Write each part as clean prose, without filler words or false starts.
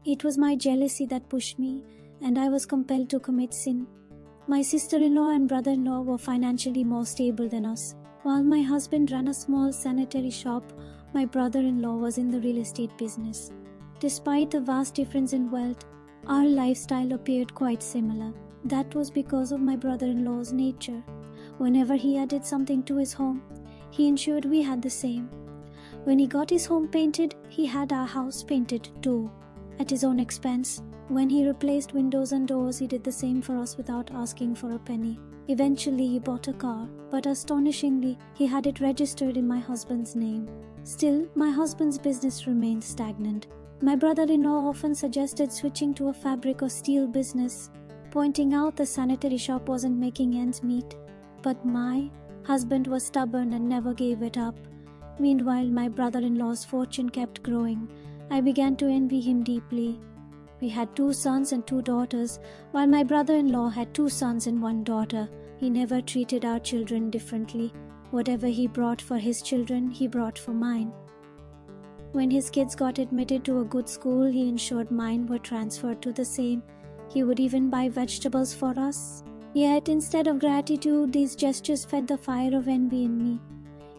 It was my jealousy that pushed me, and I was compelled to commit sin. My sister-in-law and brother-in-law were financially more stable than us. While my husband ran a small sanitary shop, my brother-in-law was in the real estate business. Despite the vast difference in wealth, our lifestyle appeared quite similar. That was because of my brother-in-law's nature. Whenever he added something to his home, he ensured we had the same. When he got his home painted, he had our house painted too, at his own expense. When he replaced windows and doors, he did the same for us without asking for a penny. Eventually, he bought a car, but astonishingly, he had it registered in my husband's name. Still, my husband's business remained stagnant. My brother-in-law often suggested switching to a fabric or steel business, pointing out the sanitary shop wasn't making ends meet. But my husband was stubborn and never gave it up. Meanwhile, my brother-in-law's fortune kept growing. I began to envy him deeply. We had 2 sons and 2 daughters, while my brother-in-law had 2 sons and 1 daughter. He never treated our children differently. Whatever he brought for his children, he brought for mine. When his kids got admitted to a good school, he ensured mine were transferred to the same. He would even buy vegetables for us. Yet, instead of gratitude, these gestures fed the fire of envy in me.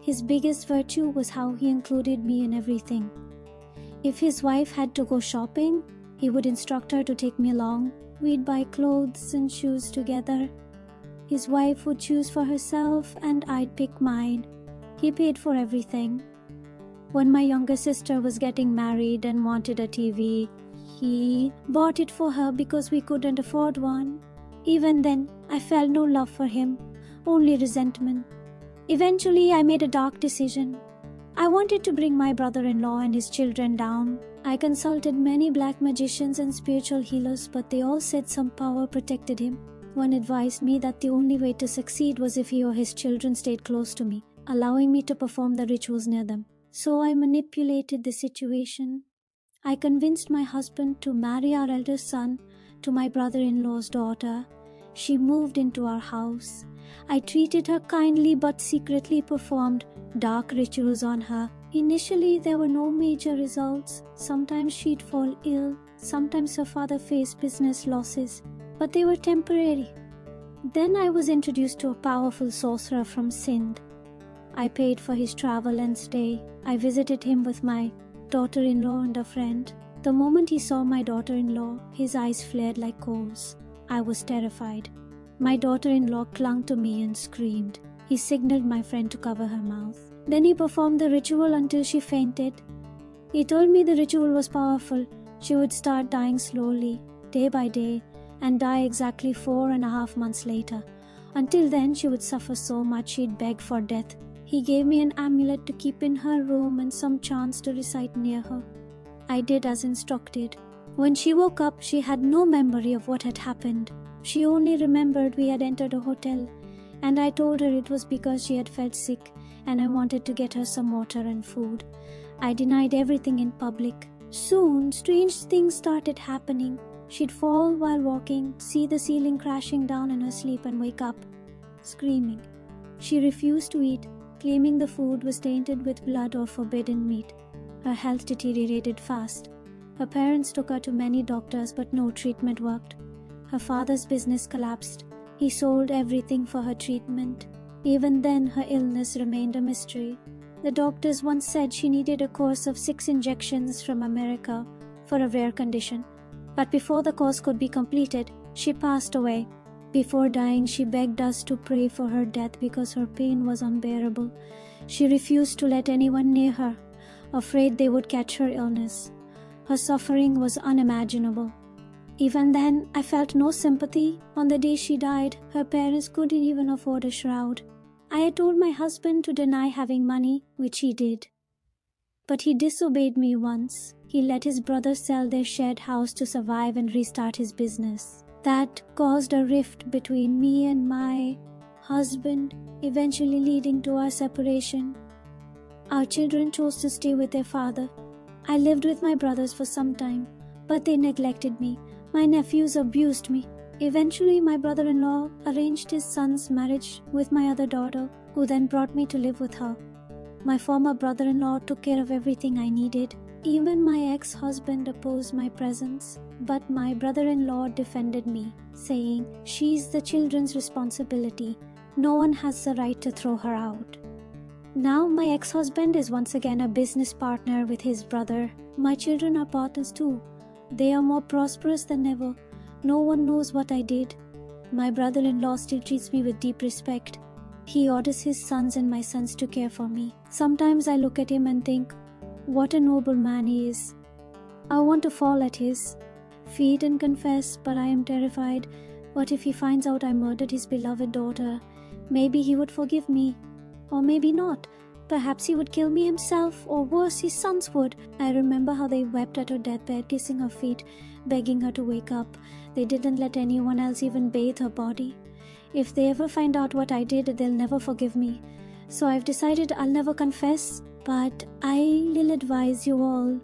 His biggest virtue was how he included me in everything. If his wife had to go shopping, he would instruct her to take me along. We'd buy clothes and shoes together. His wife would choose for herself and I'd pick mine. He paid for everything. When my younger sister was getting married and wanted a TV, he bought it for her because we couldn't afford one. Even then, I felt no love for him, only resentment. Eventually, I made a dark decision. I wanted to bring my brother-in-law and his children down. I consulted many black magicians and spiritual healers, but they all said some power protected him. One advised me that the only way to succeed was if he or his children stayed close to me, allowing me to perform the rituals near them. So I manipulated the situation. I convinced my husband to marry our eldest son to my brother-in-law's daughter. She moved into our house. I treated her kindly but secretly performed dark rituals on her. Initially, there were no major results. Sometimes she'd fall ill. Sometimes her father faced business losses. But they were temporary. Then I was introduced to a powerful sorcerer from Sindh. I paid for his travel and stay. I visited him with my daughter-in-law and a friend. The moment he saw my daughter-in-law, his eyes flared like coals. I was terrified. My daughter-in-law clung to me and screamed. He signaled my friend to cover her mouth. Then he performed the ritual until she fainted. He told me the ritual was powerful. She would start dying slowly, day by day, and die exactly 4.5 months later. Until then, she would suffer so much she'd beg for death. He gave me an amulet to keep in her room and some chants to recite near her. I did as instructed. When she woke up, she had no memory of what had happened. She only remembered we had entered a hotel, and I told her it was because she had felt sick and I wanted to get her some water and food. I denied everything in public. Soon, strange things started happening. She'd fall while walking, see the ceiling crashing down in her sleep and wake up, screaming. She refused to eat, claiming the food was tainted with blood or forbidden meat. Her health deteriorated fast. Her parents took her to many doctors, but no treatment worked. Her father's business collapsed. He sold everything for her treatment. Even then, her illness remained a mystery. The doctors once said she needed a course of 6 injections from America for a rare condition. But before the course could be completed, she passed away. Before dying, she begged us to pray for her death because her pain was unbearable. She refused to let anyone near her, afraid they would catch her illness. Her suffering was unimaginable. Even then, I felt no sympathy. On the day she died, her parents couldn't even afford a shroud. I had told my husband to deny having money, which he did. But he disobeyed me once. He let his brothers sell their shared house to survive and restart his business. That caused a rift between me and my husband, eventually leading to our separation. Our children chose to stay with their father. I lived with my brothers for some time, but they neglected me. My nephews abused me. Eventually, my brother-in-law arranged his son's marriage with my other daughter, who then brought me to live with her. My former brother-in-law took care of everything I needed. Even my ex-husband opposed my presence, but my brother-in-law defended me, saying, "She's the children's responsibility. No one has the right to throw her out." Now my ex-husband is once again a business partner with his brother. My children are partners too. They are more prosperous than ever. No one knows what I did. My brother-in-law still treats me with deep respect. He orders his sons and my sons to care for me. Sometimes I look at him and think, what a noble man he is. I want to fall at his feet and confess, but I am terrified. What if he finds out I murdered his beloved daughter? Maybe he would forgive me. Or maybe not. Perhaps he would kill me himself, or worse, his sons would. I remember how they wept at her deathbed, kissing her feet, begging her to wake up. They didn't let anyone else even bathe her body. If they ever find out what I did, they'll never forgive me. So I've decided I'll never confess, but I'll advise you all